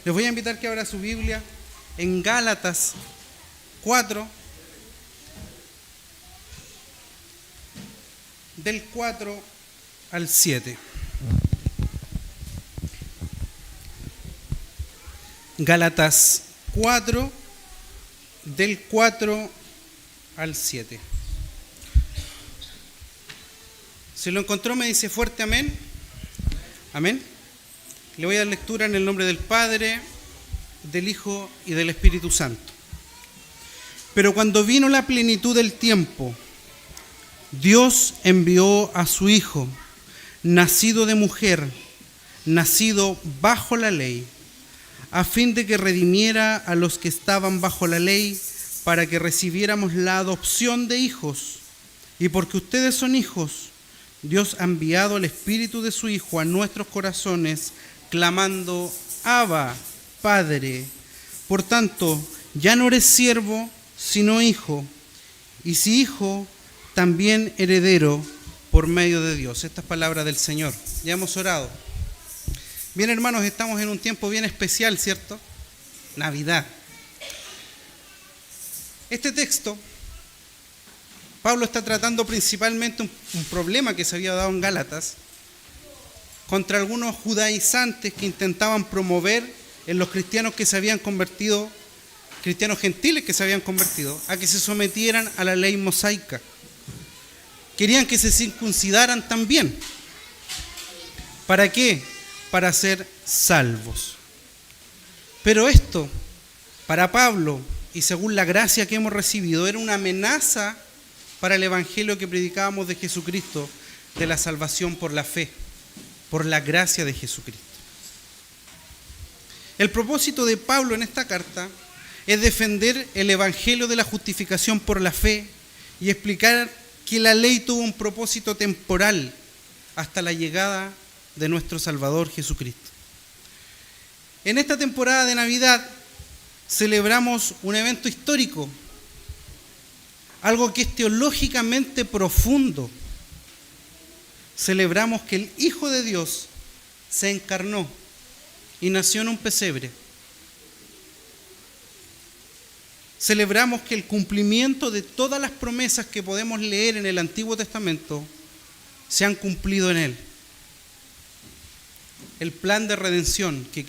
Les voy a invitar que abra su Biblia en Gálatas 4, del 4 al 7. Gálatas 4, del 4 al 7. Si lo encontró, me dice fuerte amén. Amén. Le voy a dar lectura en el nombre del Padre, del Hijo y del Espíritu Santo. Pero cuando vino la plenitud del tiempo, Dios envió a su Hijo, nacido de mujer, nacido bajo la ley, a fin de que redimiera a los que estaban bajo la ley, para que recibiéramos la adopción de hijos. Y porque ustedes son hijos, Dios ha enviado el Espíritu de su Hijo a nuestros corazones, clamando: Abba, Padre. Por tanto, ya no eres siervo, sino hijo, y si hijo, también heredero por medio de Dios. Estas palabras del Señor. Ya hemos orado. Bien, hermanos, estamos en un tiempo bien especial, ¿cierto? Navidad. Este texto, Pablo está tratando principalmente un problema que se había dado en Gálatas contra algunos judaizantes que intentaban promover en los cristianos que se habían convertido, cristianos gentiles que se habían convertido, a que se sometieran a la ley mosaica. Querían que se circuncidaran también. ¿Para qué? Para ser salvos. Pero esto, para Pablo, y según la gracia que hemos recibido, era una amenaza para el evangelio que predicábamos de Jesucristo, de la salvación por la fe, por la gracia de Jesucristo. El propósito de Pablo en esta carta es defender el evangelio de la justificación por la fe y explicar que la ley tuvo un propósito temporal hasta la llegada de nuestro Salvador Jesucristo. En esta temporada de Navidad celebramos un evento histórico, algo que es teológicamente profundo. Celebramos que el Hijo de Dios se encarnó y nació en un pesebre. Celebramos que el cumplimiento de todas las promesas que podemos leer en el Antiguo Testamento se han cumplido en Él. El plan de redención que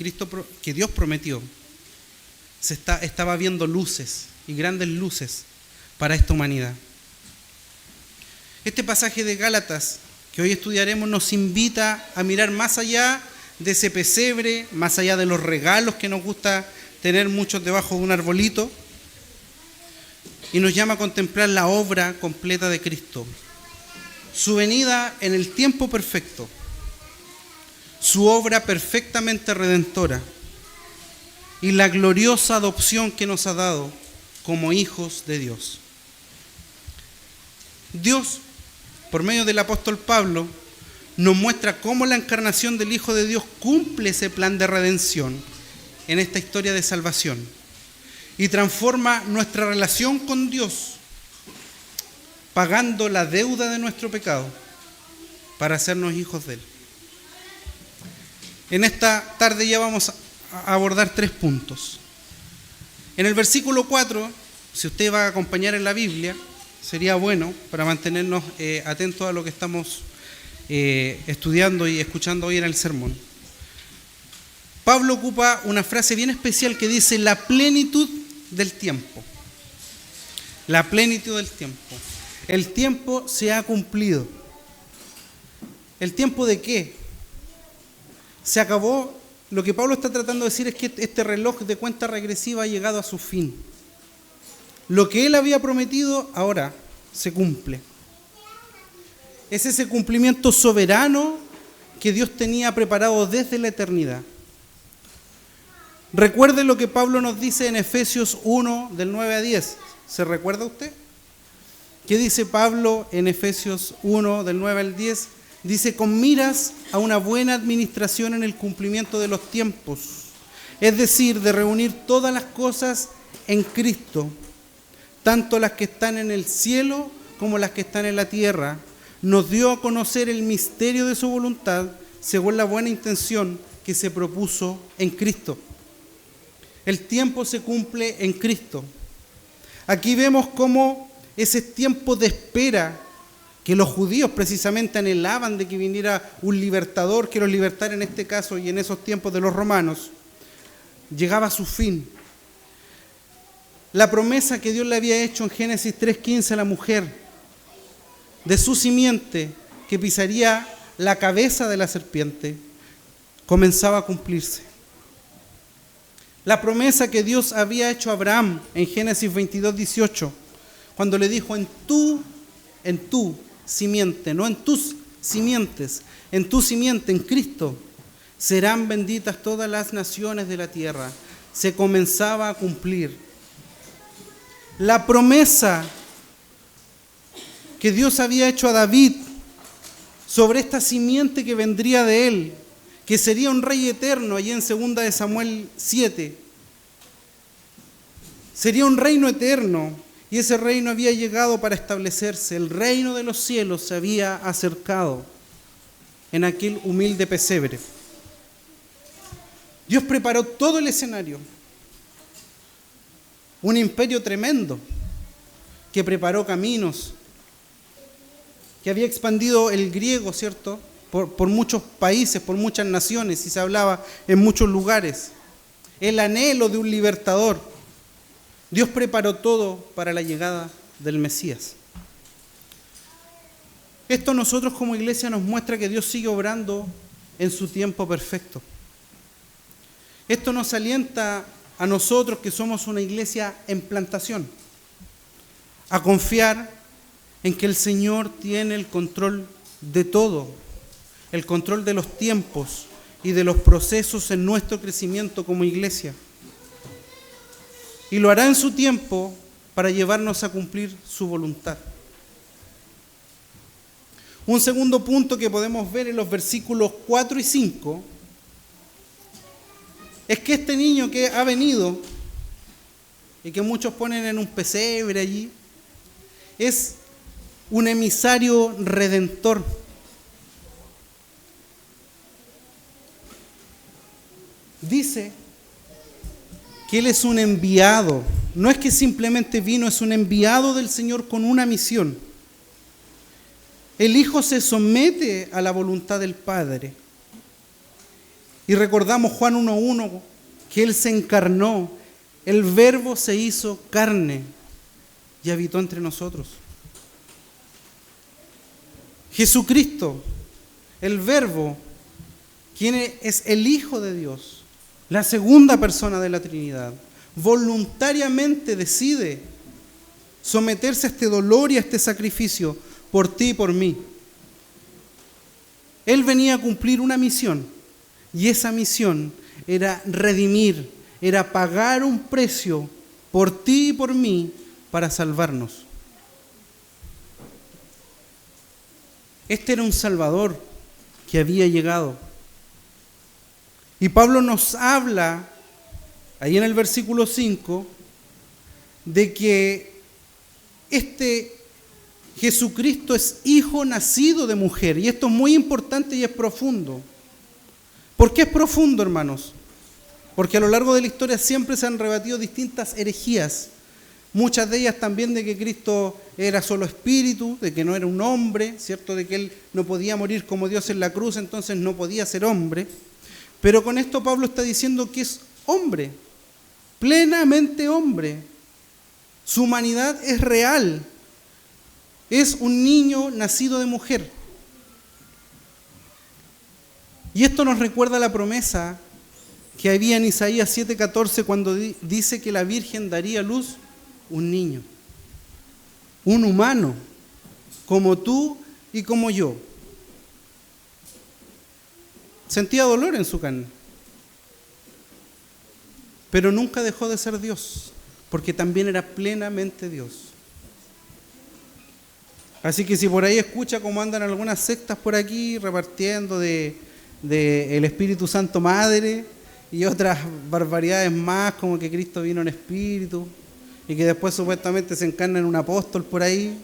Dios prometió estaba viendo luces y grandes luces para esta humanidad. Este pasaje de Gálatas que hoy estudiaremos nos invita a mirar más allá de ese pesebre, más allá de los regalos que nos gusta tener muchos debajo de un arbolito, y nos llama a contemplar la obra completa de Cristo, su venida en el tiempo perfecto, su obra perfectamente redentora y la gloriosa adopción que nos ha dado como hijos de Dios. Dios, por medio del apóstol Pablo, nos muestra cómo la encarnación del Hijo de Dios cumple ese plan de redención en esta historia de salvación y transforma nuestra relación con Dios, pagando la deuda de nuestro pecado para hacernos hijos de Él. En esta tarde ya vamos a abordar 3 puntos. En el versículo 4, si usted va a acompañar en la Biblia, sería bueno para mantenernos atentos a lo que estamos estudiando y escuchando hoy en el sermón. Pablo ocupa una frase bien especial que dice la plenitud del tiempo. La plenitud del tiempo. El tiempo se ha cumplido. ¿El tiempo de qué? Se acabó. Lo que Pablo está tratando de decir es que este reloj de cuenta regresiva ha llegado a su fin. Lo que él había prometido ahora se cumple. Es ese cumplimiento soberano que Dios tenía preparado desde la eternidad. Recuerde lo que Pablo nos dice en Efesios 1, del 9 a 10. ¿Se recuerda usted? ¿Qué dice Pablo en Efesios 1, del 9 al 10? Dice, con miras a una buena administración en el cumplimiento de los tiempos, es decir, de reunir todas las cosas en Cristo, tanto las que están en el cielo como las que están en la tierra. Nos dio a conocer el misterio de su voluntad, según la buena intención que se propuso en Cristo. El tiempo se cumple en Cristo. Aquí vemos cómo ese tiempo de espera que los judíos precisamente anhelaban de que viniera un libertador que los libertara en este caso y en esos tiempos de los romanos, llegaba a su fin. La promesa que Dios le había hecho en Génesis 3:15 a la mujer, de su simiente que pisaría la cabeza de la serpiente, comenzaba a cumplirse. La promesa que Dios había hecho a Abraham en Génesis 22:18, cuando le dijo, en tu simiente, no en tus simientes, en tu simiente, en Cristo, serán benditas todas las naciones de la tierra. Se comenzaba a cumplir. La promesa que Dios había hecho a David sobre esta simiente que vendría de él, que sería un rey eterno, allí en 2 de Samuel 7. Sería un reino eterno, y ese reino había llegado para establecerse. El reino de los cielos se había acercado en aquel humilde pesebre. Dios preparó todo el escenario. Un imperio tremendo que preparó caminos, que había expandido el griego, ¿cierto?, por muchos países, por muchas naciones, y se hablaba en muchos lugares. El anhelo de un libertador. Dios preparó todo para la llegada del Mesías. Esto nosotros como iglesia nos muestra que Dios sigue obrando en su tiempo perfecto. Esto nos alienta a nosotros que somos una iglesia en plantación, a confiar en que el Señor tiene el control de todo, el control de los tiempos y de los procesos en nuestro crecimiento como iglesia. Y lo hará en su tiempo para llevarnos a cumplir su voluntad. Un segundo punto que podemos ver en los versículos 4 y 5 es que este niño que ha venido y que muchos ponen en un pesebre allí, es un emisario redentor. Dice que Él es un enviado. No es que simplemente vino, es un enviado del Señor con una misión. El Hijo se somete a la voluntad del Padre. Y recordamos Juan 1:1, que Él se encarnó, el Verbo se hizo carne y habitó entre nosotros. Jesucristo, el Verbo, quien es el Hijo de Dios, la segunda persona de la Trinidad, voluntariamente decide someterse a este dolor y a este sacrificio por ti y por mí. Él venía a cumplir una misión, y esa misión era redimir, era pagar un precio por ti y por mí para salvarnos. Este era un Salvador que había llegado. Y Pablo nos habla, ahí en el versículo 5, de que este Jesucristo es hijo nacido de mujer. Y esto es muy importante y es profundo. ¿Por qué es profundo, hermanos? Porque a lo largo de la historia siempre se han rebatido distintas herejías. Muchas de ellas también de que Cristo era solo espíritu, de que no era un hombre, ¿cierto? De que Él no podía morir como Dios en la cruz, entonces no podía ser hombre. Pero con esto Pablo está diciendo que es hombre, plenamente hombre. Su humanidad es real. Es un niño nacido de mujer. Y esto nos recuerda la promesa que había en Isaías 7:14 cuando dice que la Virgen daría a luz un niño, un humano, como tú y como yo. Sentía dolor en su carne, pero nunca dejó de ser Dios, porque también era plenamente Dios. Así que si por ahí escucha cómo andan algunas sectas por aquí repartiendo de el Espíritu Santo Madre y otras barbaridades más, como que Cristo vino en espíritu y que después supuestamente se encarna en un apóstol por ahí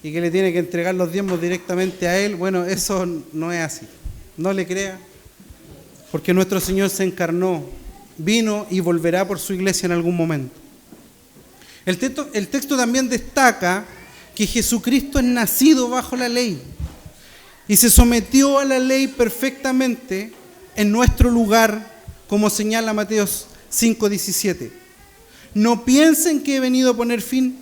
y que le tiene que entregar los diezmos directamente a Él, bueno, eso no es así. No le crea, porque nuestro Señor se encarnó vino y volverá por su iglesia en algún momento. El texto también destaca que Jesucristo es nacido bajo la ley y se sometió a la ley perfectamente en nuestro lugar, como señala Mateo 5:17. No piensen que he venido a poner fin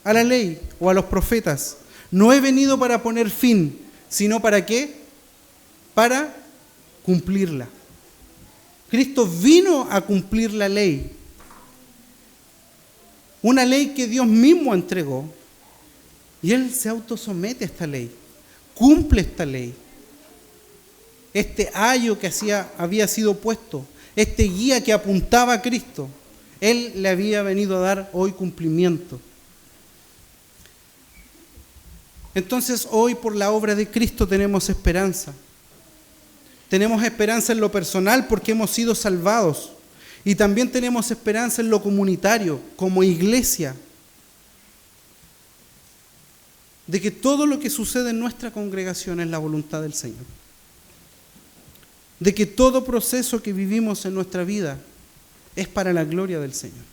a la ley o a los profetas. No he venido para poner fin, sino ¿para qué? Para cumplirla. Cristo vino a cumplir la ley. Una ley que Dios mismo entregó. Y Él se autosomete a esta ley. Cumple esta ley. Este ayo que había sido puesto, este guía que apuntaba a Cristo, Él le había venido a dar hoy cumplimiento. Entonces hoy por la obra de Cristo tenemos esperanza. Tenemos esperanza en lo personal porque hemos sido salvados. Y también tenemos esperanza en lo comunitario, como iglesia. De que todo lo que sucede en nuestra congregación es la voluntad del Señor. De que todo proceso que vivimos en nuestra vida es para la gloria del Señor.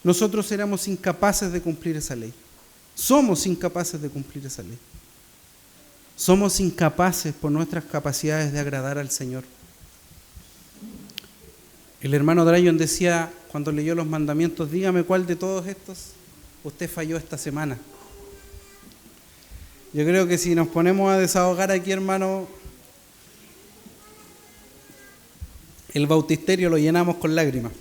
Nosotros éramos incapaces de cumplir esa ley. Somos incapaces de cumplir esa ley. Somos incapaces por nuestras capacidades de agradar al Señor. El hermano Drayon decía cuando leyó los mandamientos, dígame cuál de todos estos usted falló esta semana. Yo creo que si nos ponemos a desahogar aquí, hermano, el bautisterio lo llenamos con lágrimas.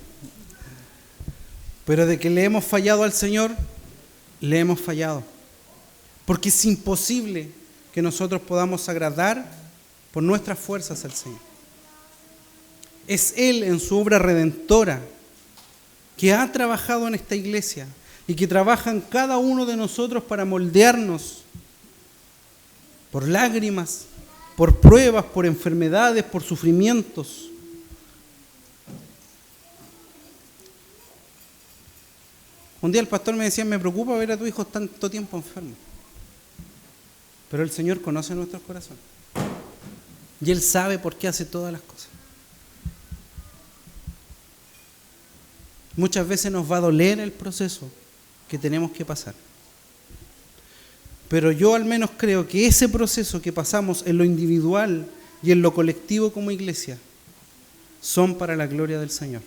Pero de que le hemos fallado al Señor, le hemos fallado. Porque es imposible que nosotros podamos agradar por nuestras fuerzas al Señor. Es Él en su obra redentora que ha trabajado en esta iglesia y que trabaja en cada uno de nosotros para moldearnos por lágrimas, por pruebas, por enfermedades, por sufrimientos. Un día el pastor me decía, me preocupa ver a tu hijo tanto tiempo enfermo. Pero el Señor conoce nuestros corazones. Y Él sabe por qué hace todas las cosas. Muchas veces nos va a doler el proceso que tenemos que pasar. Pero yo al menos creo que ese proceso que pasamos en lo individual y en lo colectivo como iglesia son para la gloria del Señor.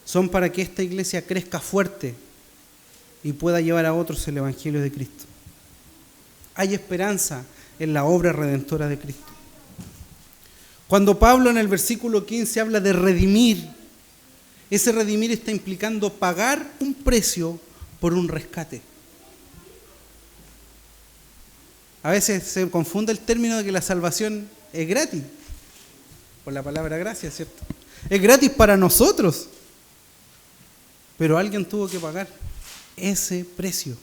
Son para que esta iglesia crezca fuerte y pueda llevar a otros el Evangelio de Cristo. Hay esperanza en la obra redentora de Cristo. Cuando Pablo en el versículo 15 habla de redimir, ese redimir está implicando pagar un precio por un rescate. A veces se confunde el término de que la salvación es gratis, por la palabra gracia, ¿cierto? Es gratis para nosotros, pero alguien tuvo que pagar ese precio.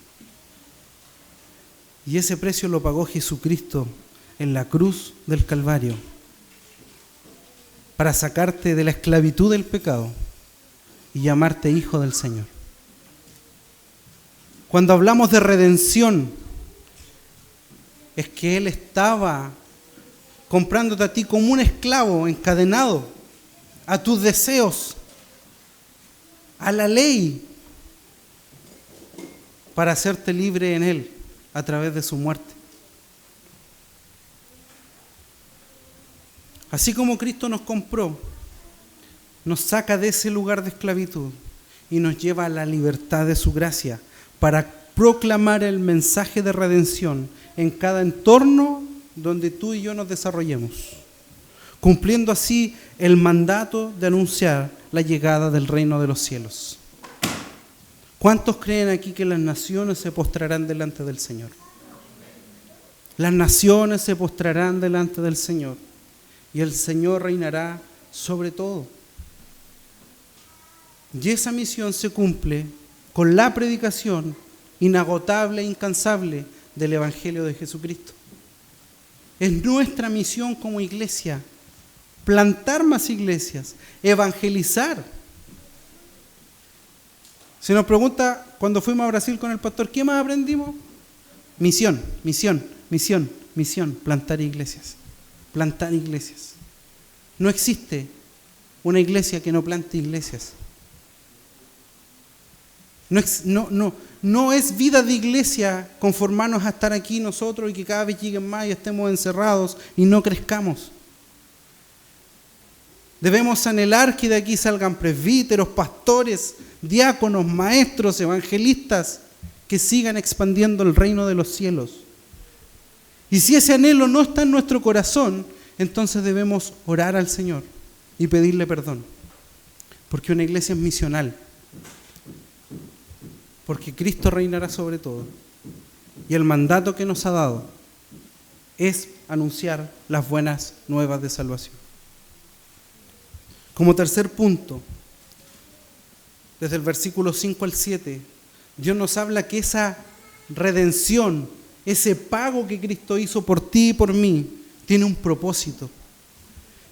Y ese precio lo pagó Jesucristo en la cruz del Calvario para sacarte de la esclavitud del pecado y llamarte hijo del Señor. Cuando hablamos de redención, es que Él estaba comprándote a ti como un esclavo encadenado a tus deseos, a la ley, para hacerte libre en Él a través de su muerte. Así como Cristo nos compró, nos saca de ese lugar de esclavitud y nos lleva a la libertad de su gracia para proclamar el mensaje de redención en cada entorno donde tú y yo nos desarrollemos, cumpliendo así el mandato de anunciar la llegada del reino de los cielos. ¿Cuántos creen aquí que las naciones se postrarán delante del Señor? Las naciones se postrarán delante del Señor y el Señor reinará sobre todo. Y esa misión se cumple con la predicación inagotable e incansable del Evangelio de Jesucristo. Es nuestra misión como iglesia plantar más iglesias, evangelizar. Se nos pregunta cuando fuimos a Brasil con el pastor, ¿qué más aprendimos? Misión, misión, misión, misión, plantar iglesias, plantar iglesias. No existe una iglesia que no plante iglesias. No es vida de iglesia conformarnos a estar aquí nosotros y que cada vez lleguen más y estemos encerrados y no crezcamos. Debemos anhelar que de aquí salgan presbíteros, pastores, diáconos, maestros, evangelistas que sigan expandiendo el reino de los cielos. Y si ese anhelo no está en nuestro corazón, entonces debemos orar al Señor y pedirle perdón. Porque una iglesia es misional. Porque Cristo reinará sobre todo. Y el mandato que nos ha dado es anunciar las buenas nuevas de salvación. Como tercer punto, desde el versículo 5 al 7, Dios nos habla que esa redención, ese pago que Cristo hizo por ti y por mí, tiene un propósito.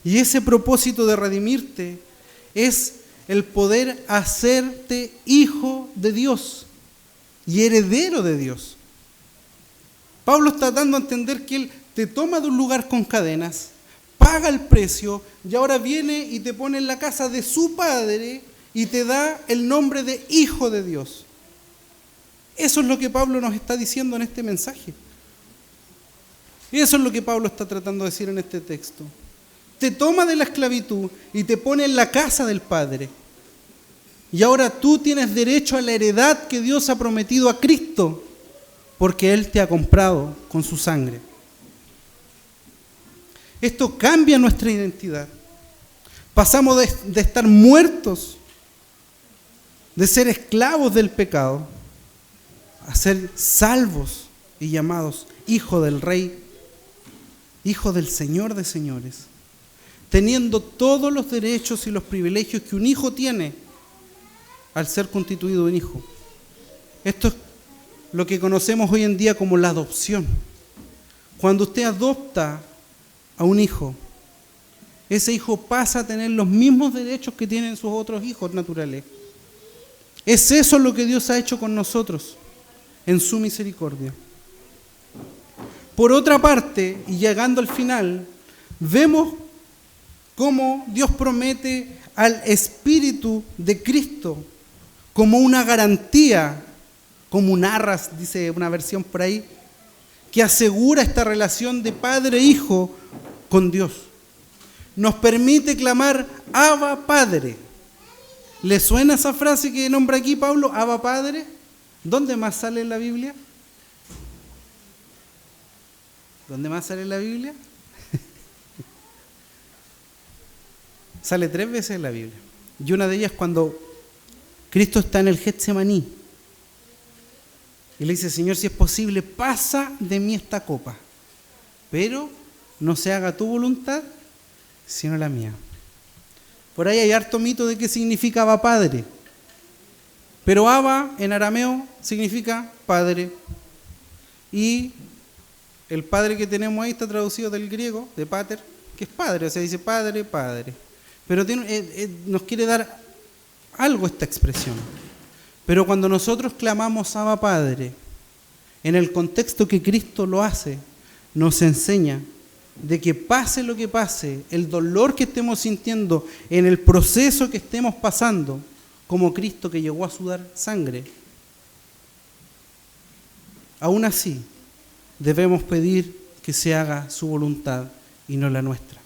Y ese propósito de redimirte es el poder hacerte hijo de Dios y heredero de Dios. Pablo está dando a entender que Él te toma de un lugar con cadenas, paga el precio y ahora viene y te pone en la casa de su Padre y te da el nombre de hijo de Dios. Eso es lo que Pablo nos está diciendo en este mensaje. Y eso es lo que Pablo está tratando de decir en este texto. Te toma de la esclavitud y te pone en la casa del Padre. Y ahora tú tienes derecho a la heredad que Dios ha prometido a Cristo, porque Él te ha comprado con su sangre. Esto cambia nuestra identidad. Pasamos de estar muertos, de ser esclavos del pecado, a ser salvos y llamados hijo del Rey, hijo del Señor de señores, teniendo todos los derechos y los privilegios que un hijo tiene al ser constituido en hijo. Esto es lo que conocemos hoy en día como la adopción. Cuando usted adopta a un hijo, ese hijo pasa a tener los mismos derechos que tienen sus otros hijos naturales. Es eso lo que Dios ha hecho con nosotros en su misericordia. Por otra parte, y llegando al final, vemos cómo Dios promete al Espíritu de Cristo como una garantía, como un arras, dice una versión por ahí, que asegura esta relación de padre e hijo con Dios. Nos permite clamar Abba Padre. ¿Le suena esa frase que nombra aquí Pablo, Abba Padre? ¿Dónde más sale en la Biblia? ¿Dónde más sale en la Biblia? Sale 3 veces en la Biblia. Y una de ellas cuando Cristo está en el Getsemaní y le dice, Señor, si es posible, pasa de mí esta copa, pero no se haga tu voluntad, sino la mía. Por ahí hay harto mito de qué significa Abba Padre, pero Abba en arameo significa Padre, y el Padre que tenemos ahí está traducido del griego, de pater, que es Padre, o sea, dice Padre, Padre, pero nos quiere dar algo esta expresión. Pero cuando nosotros clamamos Abba Padre, en el contexto que Cristo lo hace, nos enseña de que pase lo que pase, el dolor que estemos sintiendo, en el proceso que estemos pasando, como Cristo que llegó a sudar sangre, aún así debemos pedir que se haga su voluntad y no la nuestra.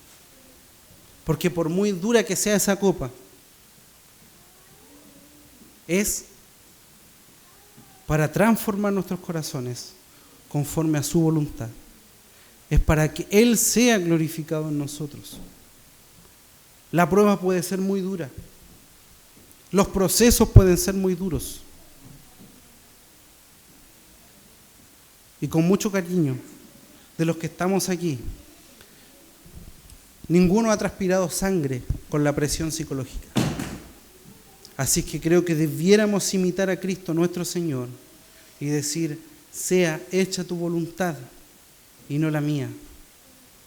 Porque por muy dura que sea esa copa, es para transformar nuestros corazones conforme a su voluntad. Es para que Él sea glorificado en nosotros. La prueba puede ser muy dura. Los procesos pueden ser muy duros. Y con mucho cariño de los que estamos aquí, ninguno ha transpirado sangre con la presión psicológica. Así que creo que debiéramos imitar a Cristo nuestro Señor y decir, sea hecha tu voluntad y no la mía.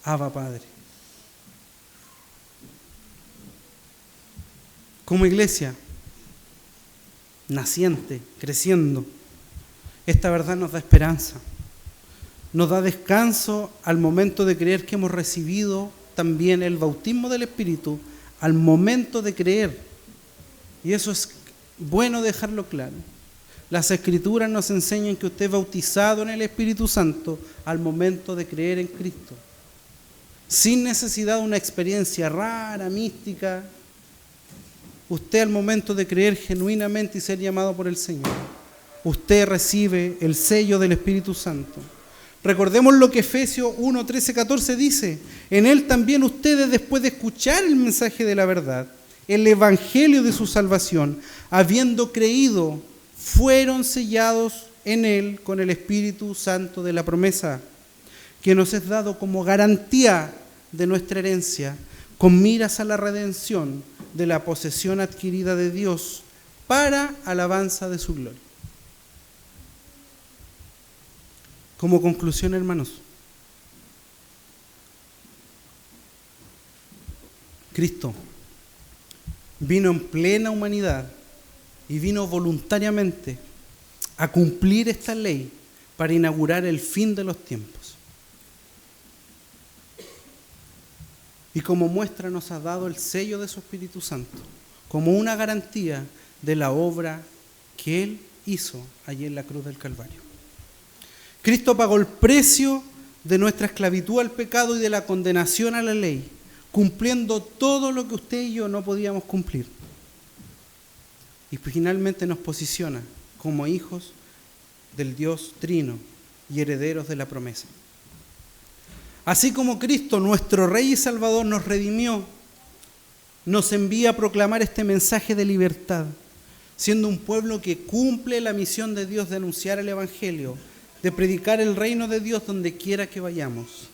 Abba Padre. Como iglesia naciente, creciendo, esta verdad nos da esperanza, nos da descanso al momento de creer que hemos recibido también el bautismo del Espíritu al momento de creer. Y eso es bueno dejarlo claro. Las Escrituras nos enseñan que usted es bautizado en el Espíritu Santo al momento de creer en Cristo, sin necesidad de una experiencia rara, mística. Usted al momento de creer genuinamente y ser llamado por el Señor, usted recibe el sello del Espíritu Santo. Recordemos lo que Efesios 1, 13, 14 dice: en Él también ustedes, después de escuchar el mensaje de la verdad, el evangelio de su salvación, habiendo creído, fueron sellados en Él con el Espíritu Santo de la promesa, que nos es dado como garantía de nuestra herencia, con miras a la redención de la posesión adquirida de Dios para alabanza de su gloria. Como conclusión, hermanos, Cristo vino en plena humanidad y vino voluntariamente a cumplir esta ley para inaugurar el fin de los tiempos. Y como muestra nos ha dado el sello de su Espíritu Santo, como una garantía de la obra que Él hizo allí en la cruz del Calvario. Cristo pagó el precio de nuestra esclavitud al pecado y de la condenación a la ley, cumpliendo todo lo que usted y yo no podíamos cumplir. Y finalmente nos posiciona como hijos del Dios Trino y herederos de la promesa. Así como Cristo, nuestro Rey y Salvador, nos redimió, nos envía a proclamar este mensaje de libertad, siendo un pueblo que cumple la misión de Dios de anunciar el Evangelio, de predicar el reino de Dios donde quiera que vayamos.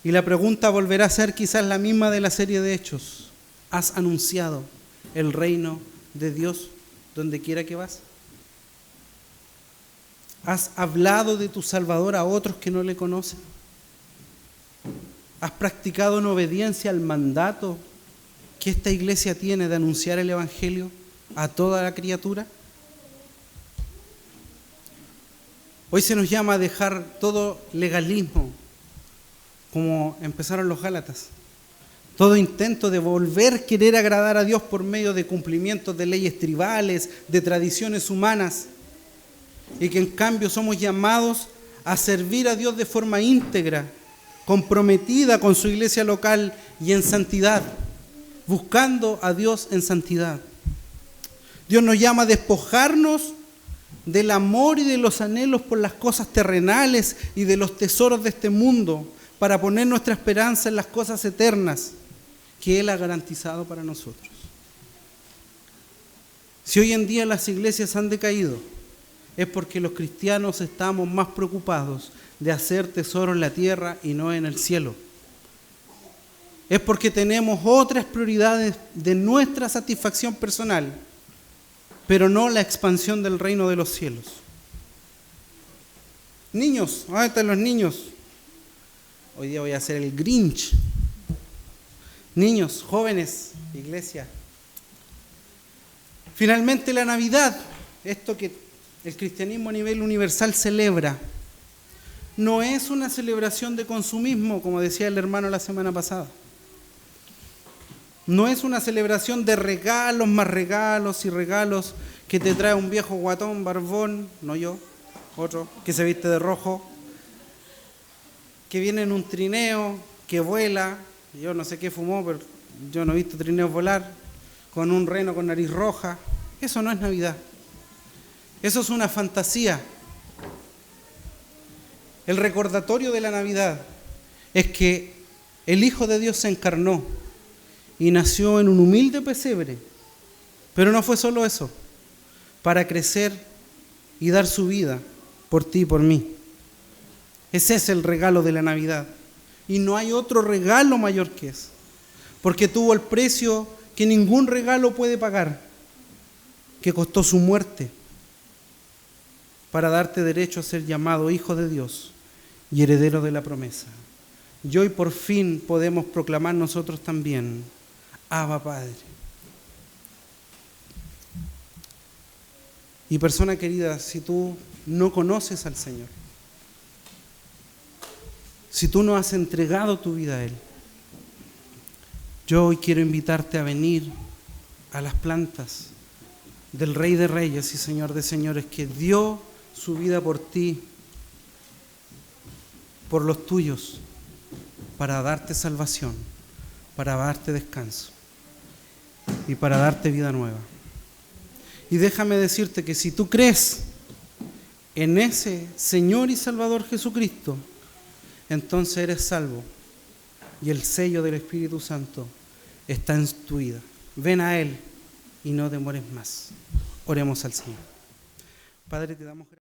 Y la pregunta volverá a ser quizás la misma de la serie de Hechos: ¿has anunciado el reino de Dios donde quiera que vas? ¿Has hablado de tu Salvador a otros que no le conocen? ¿Has practicado en obediencia al mandato que esta iglesia tiene de anunciar el Evangelio a toda la criatura? Hoy se nos llama a dejar todo legalismo, como empezaron los Gálatas. Todo intento de volver querer agradar a Dios por medio de cumplimientos de leyes tribales, de tradiciones humanas, y que en cambio somos llamados a servir a Dios de forma íntegra, comprometida con su iglesia local y en santidad, buscando a Dios en santidad. Dios nos llama a despojarnos del amor y de los anhelos por las cosas terrenales y de los tesoros de este mundo, para poner nuestra esperanza en las cosas eternas que Él ha garantizado para nosotros. Si hoy en día las iglesias han decaído, es porque los cristianos estamos más preocupados de hacer tesoro en la tierra y no en el cielo. Es porque tenemos otras prioridades de nuestra satisfacción personal, pero no la expansión del reino de los cielos. Niños, ¿dónde están los niños? Hoy día voy a hacer el Grinch. Niños, jóvenes, iglesia. Finalmente la Navidad, esto que el cristianismo a nivel universal celebra, no es una celebración de consumismo, como decía el hermano la semana pasada. No es una celebración de regalos, más regalos y regalos que te trae un viejo guatón, barbón, no yo, otro, que se viste de rojo, que viene en un trineo, que vuela. Yo no sé qué fumó, pero yo no he visto trineos volar, con un reno con nariz roja. Eso no es Navidad. Eso es una fantasía. El recordatorio de la Navidad es que el Hijo de Dios se encarnó y nació en un humilde pesebre, pero no fue solo eso, para crecer y dar su vida por ti y por mí. Ese es el regalo de la Navidad, y no hay otro regalo mayor que ese, porque tuvo el precio que ningún regalo puede pagar, que costó su muerte, para darte derecho a ser llamado hijo de Dios y heredero de la promesa. Y hoy por fin podemos proclamar nosotros también: Abba Padre. Y persona querida, si tú no conoces al Señor, si tú no has entregado tu vida a Él, Yo hoy quiero invitarte a venir a las plantas del Rey de Reyes y Señor de Señores, que dio su vida por ti, por los tuyos, para darte salvación, para darte descanso y para darte vida nueva. Y déjame decirte que si tú crees en ese Señor y Salvador Jesucristo, entonces eres salvo y el sello del Espíritu Santo está en tu vida. Ven a Él y no demores más. Oremos al Señor. Padre, te damos gracias.